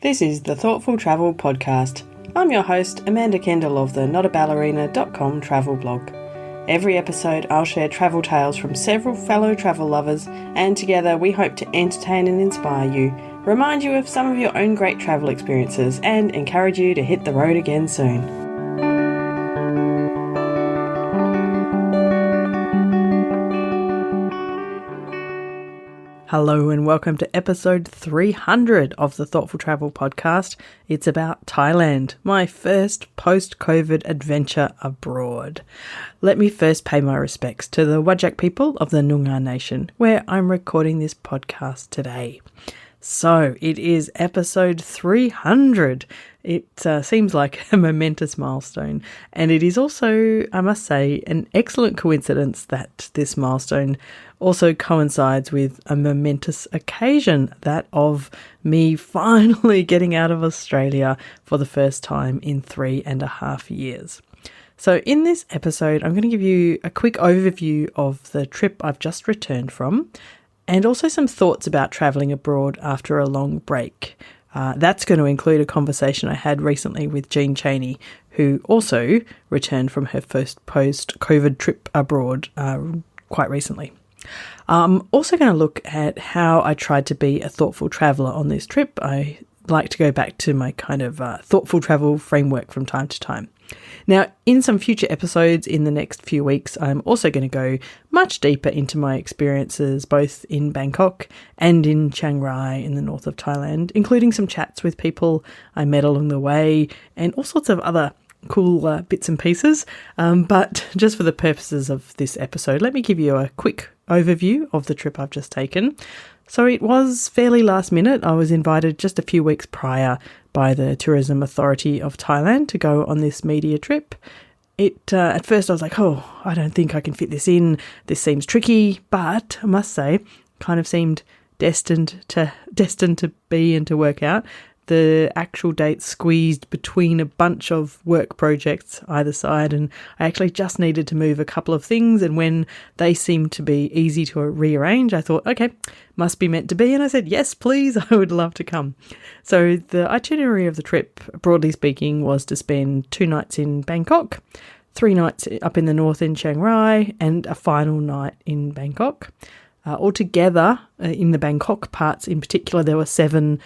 This is the Thoughtful Travel Podcast. I'm your host, Amanda Kendall of the notaballerina.com travel blog. Every episode I'll share travel tales from several fellow travel lovers, and together we hope to entertain and inspire you, remind you of some of your own great travel experiences, and encourage you to hit the road again soon. Hello and welcome to episode 300 of the Thoughtful Travel Podcast. It's about Thailand, my first post-COVID adventure abroad. Let me first pay my respects to the Whadjuk people of the Noongar Nation, where I'm recording this podcast today. So it is episode 300. It seems like a momentous milestone, and it is also, I must say, an excellent coincidence that this milestone also coincides with a momentous occasion, that of me finally getting out of Australia for the first time in 3.5 years. So in this episode, I'm going to give you a quick overview of the trip I've just returned from, and also some thoughts about travelling abroad after a long break. That's going to include a conversation I had recently with Jean Cheney, who also returned from her first post-COVID trip abroad quite recently. I'm also going to look at how I tried to be a thoughtful traveller on this trip. I like to go back to my kind of thoughtful travel framework from time to time. Now, in some future episodes in the next few weeks, I'm also going to go much deeper into my experiences both in Bangkok and in Chiang Rai in the north of Thailand, including some chats with people I met along the way and all sorts of other cool bits and pieces. But just for the purposes of this episode, let me give you a quick overview of the trip I've just taken. So it was fairly last minute. I was invited just a few weeks prior by the Tourism Authority of Thailand to go on this media trip. At first I was like, I don't think I can fit this in. This seems tricky, but I must say, kind of seemed destined to be and to work out. The actual date squeezed between a bunch of work projects either side, and I actually just needed to move a couple of things, and when they seemed to be easy to rearrange, I thought, okay, must be meant to be, and I said, yes, please, I would love to come. So the itinerary of the trip, broadly speaking, was to spend 2 nights in Bangkok, 3 nights up in the north in Chiang Rai, and a final night in Bangkok. Altogether, in the Bangkok parts in particular, there were 7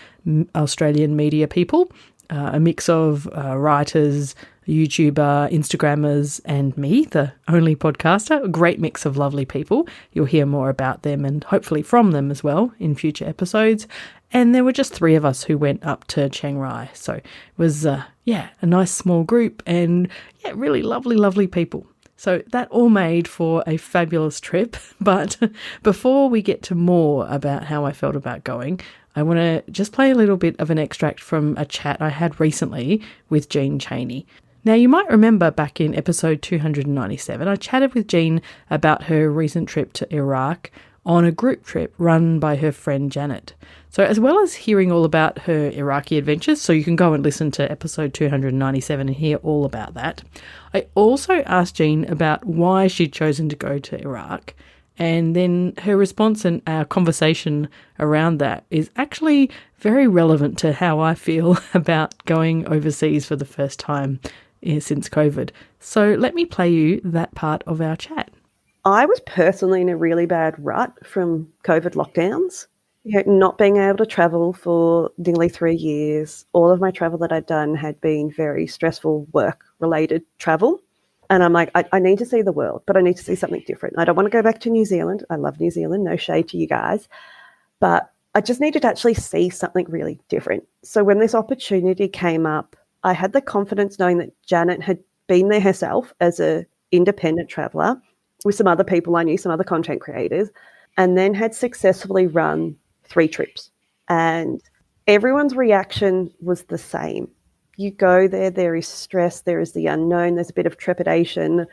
Australian media people, a mix of writers, YouTuber, Instagrammers, and me, the only podcaster. A great mix of lovely people. You'll hear more about them and hopefully from them as well in future episodes. And there were just 3 of us who went up to Chiang Rai. So it was, a nice small group and, really lovely people. So that all made for a fabulous trip, but before we get to more about how I felt about going, I want to just play a little bit of an extract from a chat I had recently with Jean Cheney. Now, you might remember back in episode 297, I chatted with Jean about her recent trip to Iraq on a group trip run by her friend Janet. So as well as hearing all about her Iraqi adventures, so you can go and listen to episode 297 and hear all about that, I also asked Jean about why she'd chosen to go to Iraq, and then her response and our conversation around that is actually very relevant to how I feel about going overseas for the first time since COVID. So let me play you that part of our chat. I was personally in a really bad rut from COVID lockdowns. Not being able to travel for nearly 3 years. All of my travel that I'd done had been very stressful work-related travel. And I'm like, I need to see the world, but I need to see something different. I don't want to go back to New Zealand. I love New Zealand, no shade to you guys. But I just needed to actually see something really different. So when this opportunity came up, I had the confidence knowing that Janet had been there herself as an independent traveller with some other people I knew, some other content creators, and then had successfully run 3 trips. And everyone's reaction was the same. You go there is stress, there is the unknown, there's a bit of trepidation.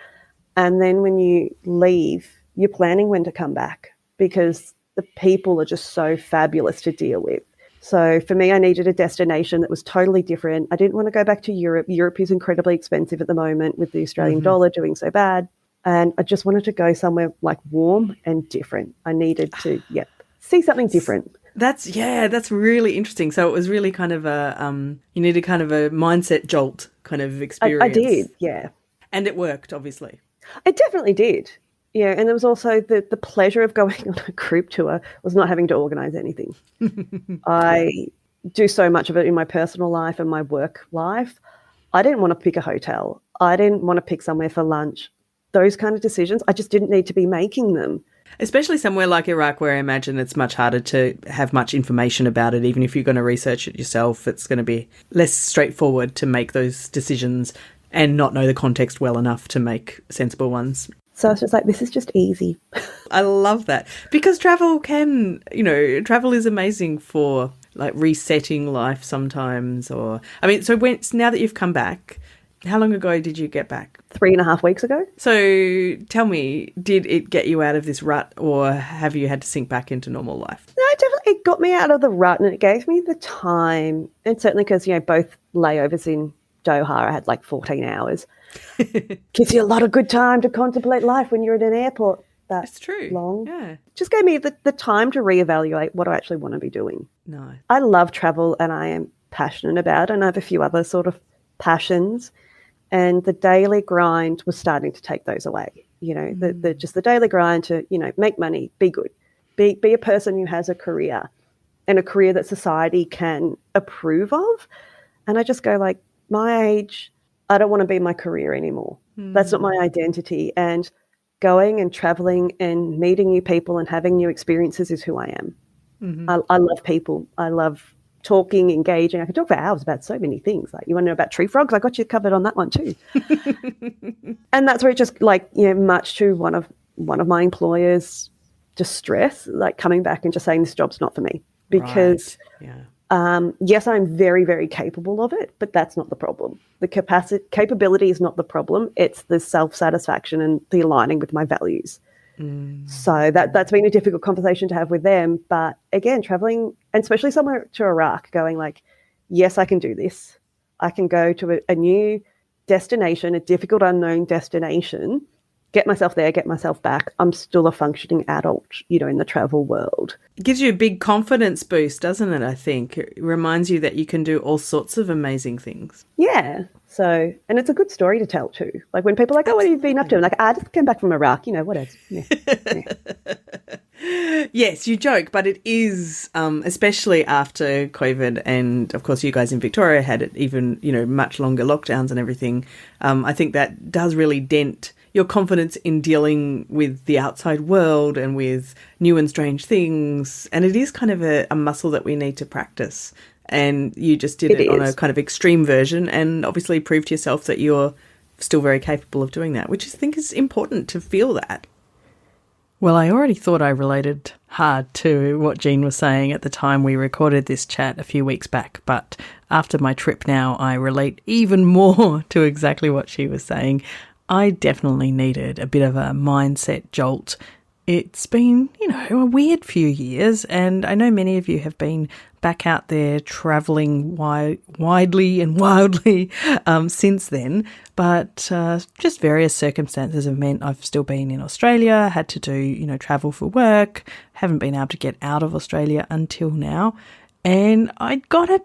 And then when you leave, you're planning when to come back because the people are just so fabulous to deal with. So for me, I needed a destination that was totally different. I didn't want to go back to Europe. Europe is incredibly expensive at the moment with the Australian dollar doing so bad. And I just wanted to go somewhere like warm and different. I needed to, see something different. That's really interesting. So it was really kind of you needed kind of a mindset jolt kind of experience. I did, yeah. And it worked, obviously. It definitely did. Yeah, and there was also the pleasure of going on a group tour was not having to organise anything. I do so much of it in my personal life and my work life. I didn't want to pick a hotel. I didn't want to pick somewhere for lunch. Those kind of decisions, I just didn't need to be making them. Especially somewhere like Iraq, where I imagine it's much harder to have much information about it. Even if you're going to research it yourself, it's going to be less straightforward to make those decisions and not know the context well enough to make sensible ones. So it's just like, this is just easy. I love that. Because travel travel is amazing for like resetting life sometimes. So now that you've come back, how long ago did you get back? 3.5 weeks ago. So tell me, did it get you out of this rut, or have you had to sink back into normal life? No, it got me out of the rut, and it gave me the time. And certainly because, both layovers in Doha, I had like 14 hours. Gives you a lot of good time to contemplate life when you're at an airport That's true. long. Yeah. Just gave me the time to reevaluate what I actually want to be doing. No. I love travel and I am passionate about it, and I have a few other sort of passions. And the daily grind was starting to take those away. Just the daily grind to, make money, be good, be a person who has a career, and a career that society can approve of. And I just go like, my age, I don't want to be my career anymore. That's not my identity. And going and traveling and meeting new people and having new experiences is who I am. Mm-hmm. I love people. I love talking, engaging. I could talk for hours about so many things. Like, you want to know about tree frogs? I got you covered on that one too. And that's where it just much to one of my employers' distress, like coming back and just saying this job's not for me because yes, I'm very, very capable of it, but that's not the problem. The capability is not the problem. It's the self-satisfaction and the aligning with my values. So that's been a difficult conversation to have with them. But again, traveling, and especially somewhere to Iraq, going like, yes, I can do this. I can go to a new destination, a difficult, unknown destination, get myself there, get myself back. I'm still a functioning adult, in the travel world. It gives you a big confidence boost, doesn't it, I think? It reminds you that you can do all sorts of amazing things. Yeah. So, and it's a good story to tell too. Like when people are like, oh, what have you been up to? I'm like, I just came back from Iraq, what else? Yeah. Yes, you joke, but it is, especially after COVID, and of course you guys in Victoria had it even, much longer lockdowns and everything. I think that does really dent your confidence in dealing with the outside world and with new and strange things. And it is kind of a muscle that we need to practice. And you just did it on a kind of extreme version, and obviously proved to yourself that you're still very capable of doing that, which I think is important to feel that. Well, I already thought I related hard to what Jean was saying at the time we recorded this chat a few weeks back, but after my trip now, I relate even more to exactly what she was saying. I definitely needed a bit of a mindset jolt. It's been, a weird few years, and I know many of you have been back out there travelling widely and wildly since then, but just various circumstances have meant I've still been in Australia, had to do, travel for work, haven't been able to get out of Australia until now. And I got a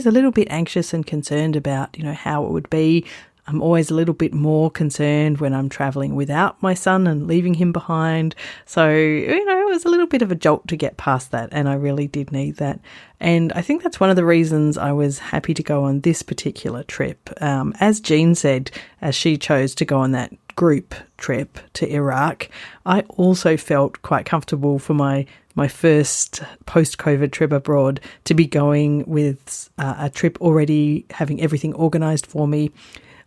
little bit anxious and concerned about, how it would be. I'm always a little bit more concerned when I'm travelling without my son and leaving him behind. So, it was a little bit of a jolt to get past that, and I really did need that. And I think that's one of the reasons I was happy to go on this particular trip. As Jean said, as she chose to go on that group trip to Iraq, I also felt quite comfortable for my first post-COVID trip abroad to be going with a trip already having everything organised for me.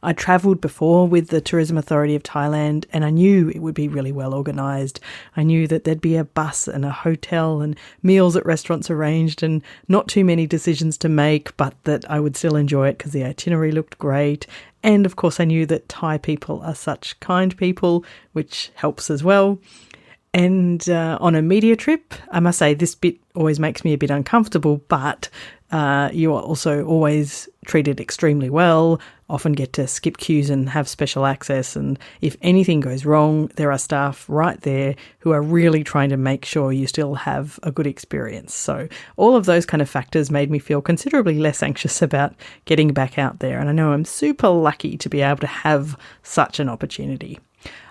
I travelled before with the Tourism Authority of Thailand, and I knew it would be really well organised. I knew that there'd be a bus and a hotel and meals at restaurants arranged, and not too many decisions to make, but that I would still enjoy it because the itinerary looked great. And of course I knew that Thai people are such kind people, which helps as well. And on a media trip, I must say this bit always makes me a bit uncomfortable, but You are also always treated extremely well, often get to skip queues and have special access. And if anything goes wrong, there are staff right there who are really trying to make sure you still have a good experience. So all of those kind of factors made me feel considerably less anxious about getting back out there. And I know I'm super lucky to be able to have such an opportunity.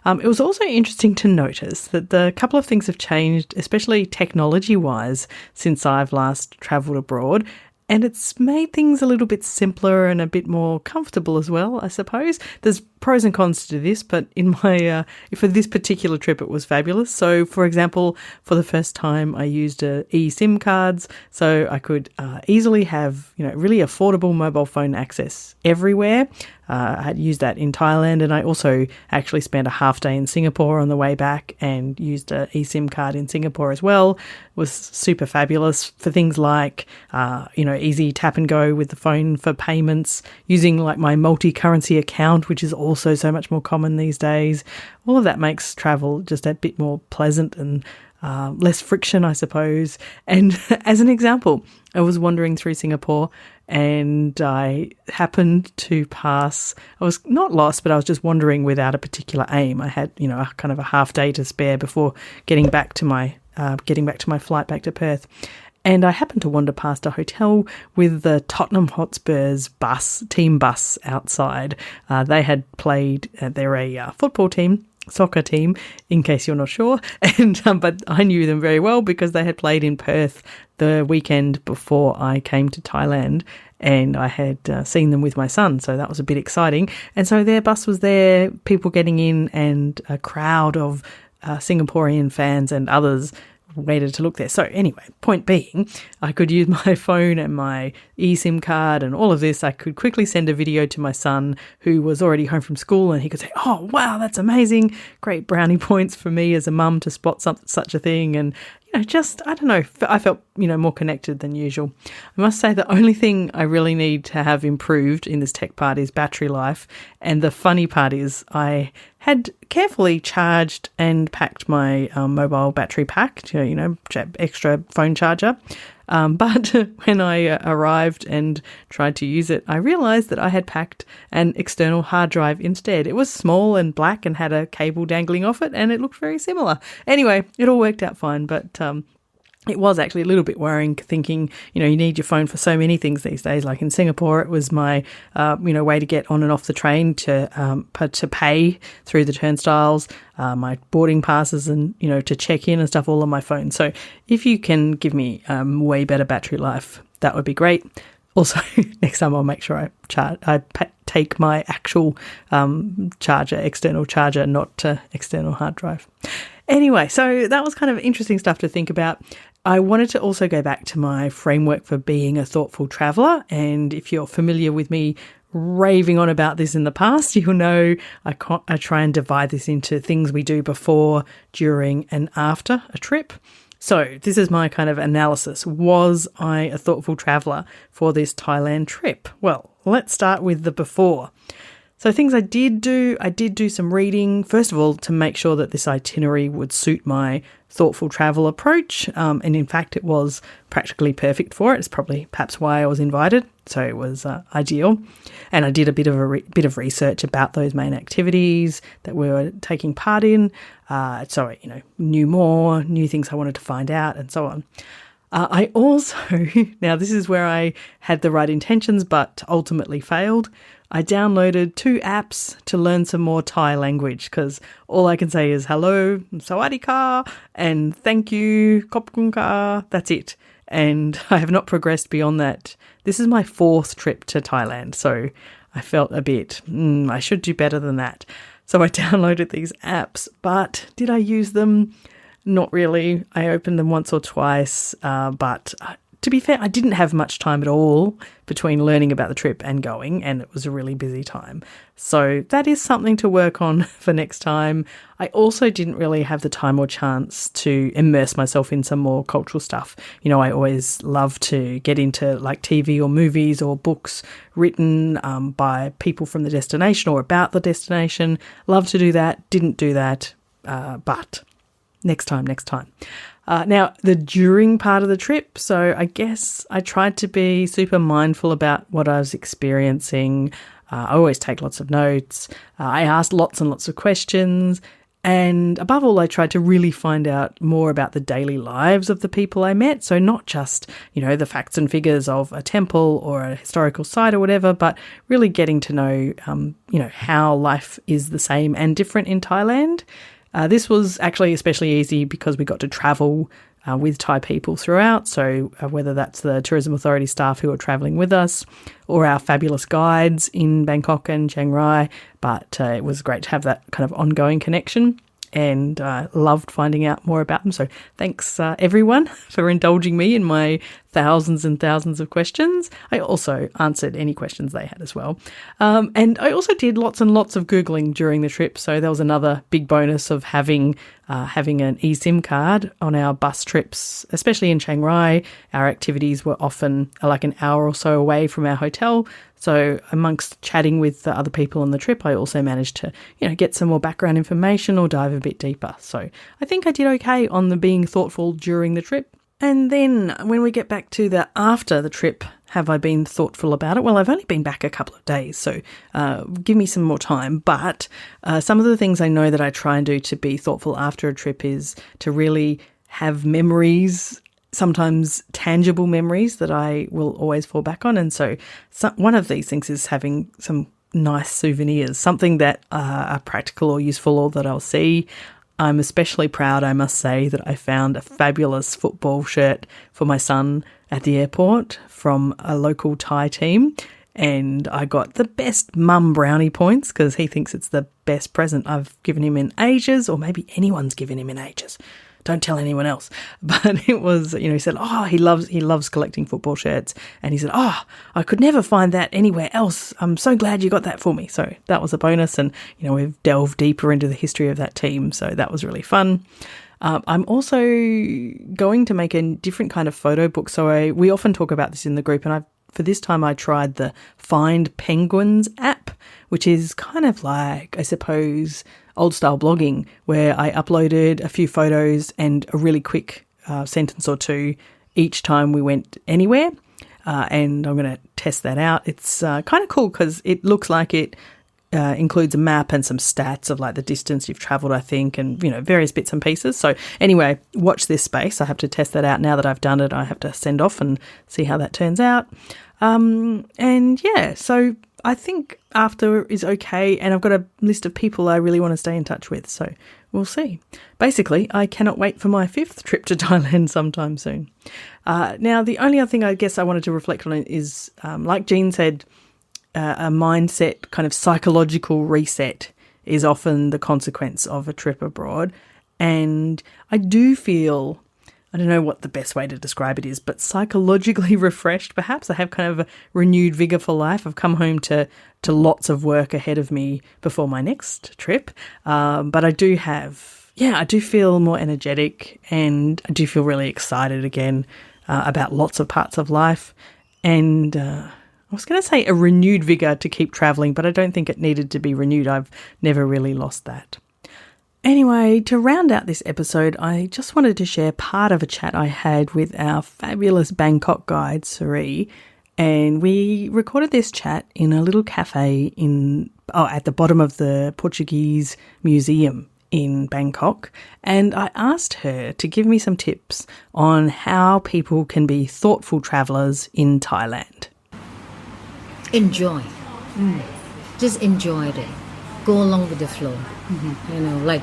It was also interesting to notice that the couple of things have changed, especially technology-wise, since I've last travelled abroad. And it's made things a little bit simpler and a bit more comfortable as well, I suppose. There's pros and cons to this, but in my for this particular trip, it was fabulous. So, for example, for the first time, I used eSIM cards, so I could easily have really affordable mobile phone access everywhere. I had used that in Thailand, and I also actually spent a half day in Singapore on the way back and used an eSIM card in Singapore as well. It was super fabulous for things like, easy tap and go with the phone for payments, using like my multi-currency account, which is also so much more common these days. All of that makes travel just a bit more pleasant and less friction, I suppose. And as an example, I was wandering through Singapore and I happened to pass, I was not lost, but I was just wandering without a particular aim. I had, kind of a half day to spare before getting back to my flight back to Perth. And I happened to wander past a hotel with the Tottenham Hotspur's team bus outside. They had played, they're a football team, soccer team, in case you're not sure. And but I knew them very well because they had played in Perth the weekend before I came to Thailand, and I had seen them with my son, so that was a bit exciting. And so their bus was there, people getting in, and a crowd of Singaporean fans and others waited to look there. So anyway, point being, I could use my phone and my eSIM card and all of this. I could quickly send a video to my son who was already home from school, and he could say, "Oh, wow, that's amazing. Great brownie points for me as a mum to spot such a thing." And I don't know, I felt, more connected than usual. I must say the only thing I really need to have improved in this tech part is battery life. And the funny part is I had carefully charged and packed my mobile battery pack, extra phone charger. But when I arrived and tried to use it, I realised that I had packed an external hard drive instead. It was small and black and had a cable dangling off it, and it looked very similar. Anyway, it all worked out fine, but it was actually a little bit worrying, thinking, you need your phone for so many things these days. Like in Singapore, it was my, way to get on and off the train, to pay through the turnstiles, my boarding passes, and, to check in and stuff, all on my phone. So if you can give me way better battery life, that would be great. Also, next time I'll make sure I take my actual external charger, not external hard drive. Anyway, so that was kind of interesting stuff to think about. I wanted to also go back to my framework for being a thoughtful traveller. And if you're familiar with me raving on about this in the past, you'll know I try and divide this into things we do before, during, and after a trip. So this is my kind of analysis. Was I a thoughtful traveller for this Thailand trip? Well, let's start with the before. So things I did do some reading, first of all, to make sure that this itinerary would suit my thoughtful travel approach. And in fact, it was practically perfect for it. It's perhaps why I was invited. So it was ideal. And I did a bit of research about those main activities that we were taking part in. New things I wanted to find out, and so on. I also, now this is where I had the right intentions, but ultimately failed. I downloaded 2 apps to learn some more Thai language, because all I can say is hello, sawadee ka, and thank you, kop kun ka. That's it. And I have not progressed beyond that. This is my 4th trip to Thailand, so I felt a bit, I should do better than that. So I downloaded these apps, but did I use them? Not really. I opened them once or twice, but to be fair, I didn't have much time at all between learning about the trip and going, and it was a really busy time. So that is something to work on for next time. I also didn't really have the time or chance to immerse myself in some more cultural stuff. I always love to get into like TV or movies or books written by people from the destination or about the destination. Love to do that. Didn't do that, but next time. Now, the during part of the trip, so I guess I tried to be super mindful about what I was experiencing. I always take lots of notes. I asked lots and lots of questions. And above all, I tried to really find out more about the daily lives of the people I met. So not just, the facts and figures of a temple or a historical site or whatever, but really getting to know, how life is the same and different in Thailand. This was actually especially easy because we got to travel with Thai people throughout. So whether that's the Tourism Authority staff who are travelling with us or our fabulous guides in Bangkok and Chiang Rai. But it was great to have that kind of ongoing connection, and loved finding out more about them. So thanks everyone for indulging me in my thousands and thousands of questions. I also answered any questions they had as well. And I also did lots and lots of Googling during the trip. So that was another big bonus of having an eSIM card on our bus trips, especially in Chiang Rai. Our activities were often like an hour or so away from our hotel. So amongst chatting with the other people on the trip, I also managed to, get some more background information or dive a bit deeper. So I think I did okay on the being thoughtful during the trip. And then when we get back to the after the trip, have I been thoughtful about it? Well, I've only been back a couple of days, so give me some more time. But some of the things I know that I try and do to be thoughtful after a trip is to really have memories, sometimes tangible memories that I will always fall back on. And so one of these things is having some nice souvenirs, something that are practical or useful or that I'll see. I'm especially proud, I must say, that I found a fabulous football shirt for my son at the airport from a local Thai team. And I got the best mum brownie points because he thinks it's the best present I've given him in ages, or maybe anyone's given him in ages. Don't tell anyone else. But it was, he said, he loves collecting football shirts. And he said, I could never find that anywhere else. I'm so glad you got that for me. So that was a bonus. And, we've delved deeper into the history of that team. So that was really fun. I'm also going to make a different kind of photo book. So we often talk about this in the group, and for this time I tried the Find Penguins app, which is kind of like, I suppose, old style blogging, where I uploaded a few photos and a really quick sentence or two each time we went anywhere. And I'm going to test that out. It's kind of cool because it looks like it includes a map and some stats of like the distance you've travelled, I think, and, various bits and pieces. So anyway, watch this space. I have to test that out. Now that I've done it, I have to send off and see how that turns out. So I think after is okay, and I've got a list of people I really want to stay in touch with, so we'll see. Basically, I cannot wait for my 5th trip to Thailand sometime soon. Now, the only other thing I guess I wanted to reflect on is, like Jean said, a mindset kind of psychological reset is often the consequence of a trip abroad. And I do feel, I don't know what the best way to describe it is, but psychologically refreshed, perhaps. I have kind of a renewed vigour for life. I've come home to lots of work ahead of me before my next trip. But I do feel more energetic, and I do feel really excited again about lots of parts of life. And I was going to say a renewed vigour to keep travelling, but I don't think it needed to be renewed. I've never really lost that. Anyway, to round out this episode, I just wanted to share part of a chat I had with our fabulous Bangkok guide, Suri, and we recorded this chat in a little cafe at the bottom of the Portuguese Museum in Bangkok, and I asked her to give me some tips on how people can be thoughtful travellers in Thailand. Enjoy. Just enjoy it. Go along with the flow. Like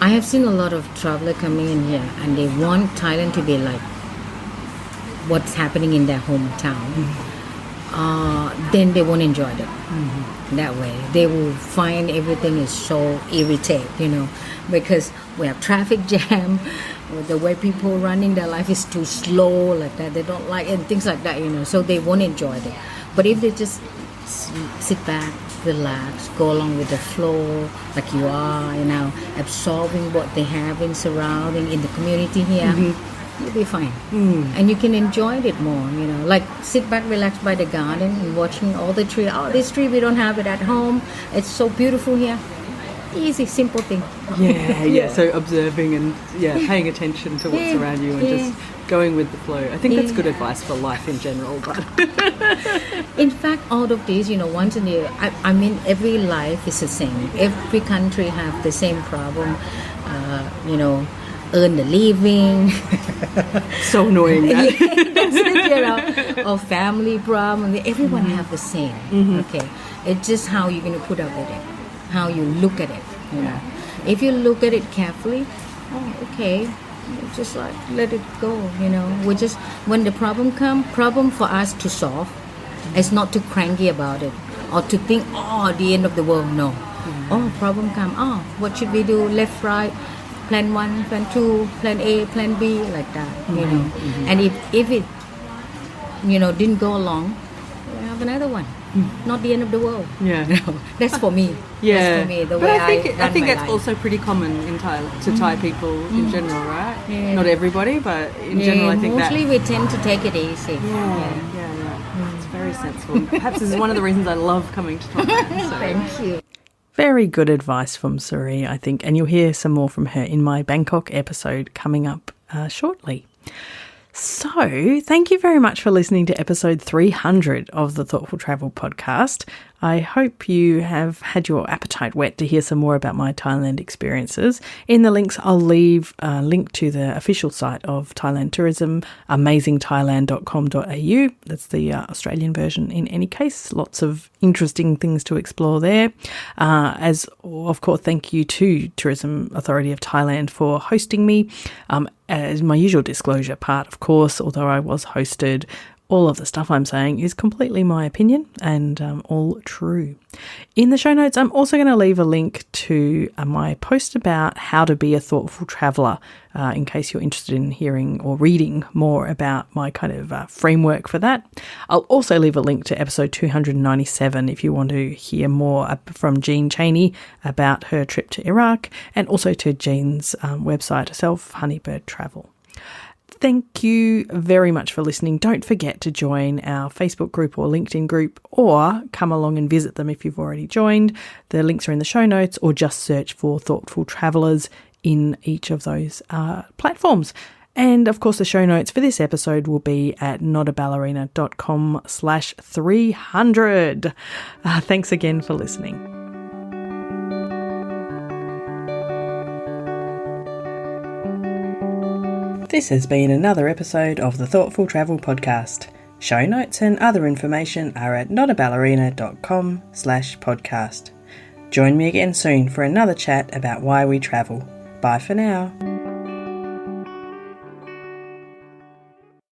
I have seen a lot of travelers coming in here and they want Thailand to be like what's happening in their hometown. Then they won't enjoy it. That way they will find everything is so irritating, because we have traffic jam, the way people running their life is too slow, like that they don't like, and things like that, so they won't enjoy it. But if they just sit back, relax, go along with the flow, like you are, absorbing what they have in surrounding in the community here, you'll be fine. And you can enjoy it more, like sit back, relax by the garden and watching all the trees. Oh, this tree, we don't have it at home. It's so beautiful here. Easy, simple thing. Yeah. So observing and paying attention to what's around you and just going with the flow. I think that's good advice for life in general. But in fact, all of these, once in a year, I mean, every life is the same. Every country have the same problem. Earn the living. So annoying. Or family problem. Everyone have the same. Okay, it's just how you're going to put up with it, how you look at it. If you look at it carefully, okay, just like let it go. We just when the problem for us to solve, it's not too cranky about it or to think the end of the world. No, problem come. What should we do? Left, right. Plan 1, plan 2, plan A, plan B, like that, And if it, didn't go along, we have another one. Not the end of the world. Yeah. That's for me. Yeah. That's for me, the but way I think that's life. Also pretty common in Thai people in general, right? Yeah. Not everybody, but in general I think mostly we tend to take it easy. Yeah. It's very sensible. Perhaps this is one of the reasons I love coming to Thailand. So. Thank you. Very good advice from Suri, I think, and you'll hear some more from her in my Bangkok episode coming up shortly. So, thank you very much for listening to episode 300 of the Thoughtful Travel podcast. I hope you have had your appetite whet to hear some more about my Thailand experiences. In the links, I'll leave a link to the official site of Thailand Tourism, amazingthailand.com.au. That's the Australian version in any case. Lots of interesting things to explore there. As of course, thank you to Tourism Authority of Thailand for hosting me. As my usual disclosure part, of course, although I was hosted, all of the stuff I'm saying is completely my opinion and all true. In the show notes, I'm also going to leave a link to my post about how to be a thoughtful traveller, in case you're interested in hearing or reading more about my kind of framework for that. I'll also leave a link to episode 297 if you want to hear more from Jean Chaney about her trip to Iraq, and also to Jean's website herself, Honeybird Travel. Thank you very much for listening. Don't forget to join our Facebook group or LinkedIn group, or come along and visit them if you've already joined. The links are in the show notes, or just search for Thoughtful Travellers in each of those platforms. And of course, the show notes for this episode will be at notaballerina.com/300. Thanks again for listening. This has been another episode of the Thoughtful Travel Podcast. Show notes and other information are at notaballerina.com/podcast. Join me again soon for another chat about why we travel. Bye for now.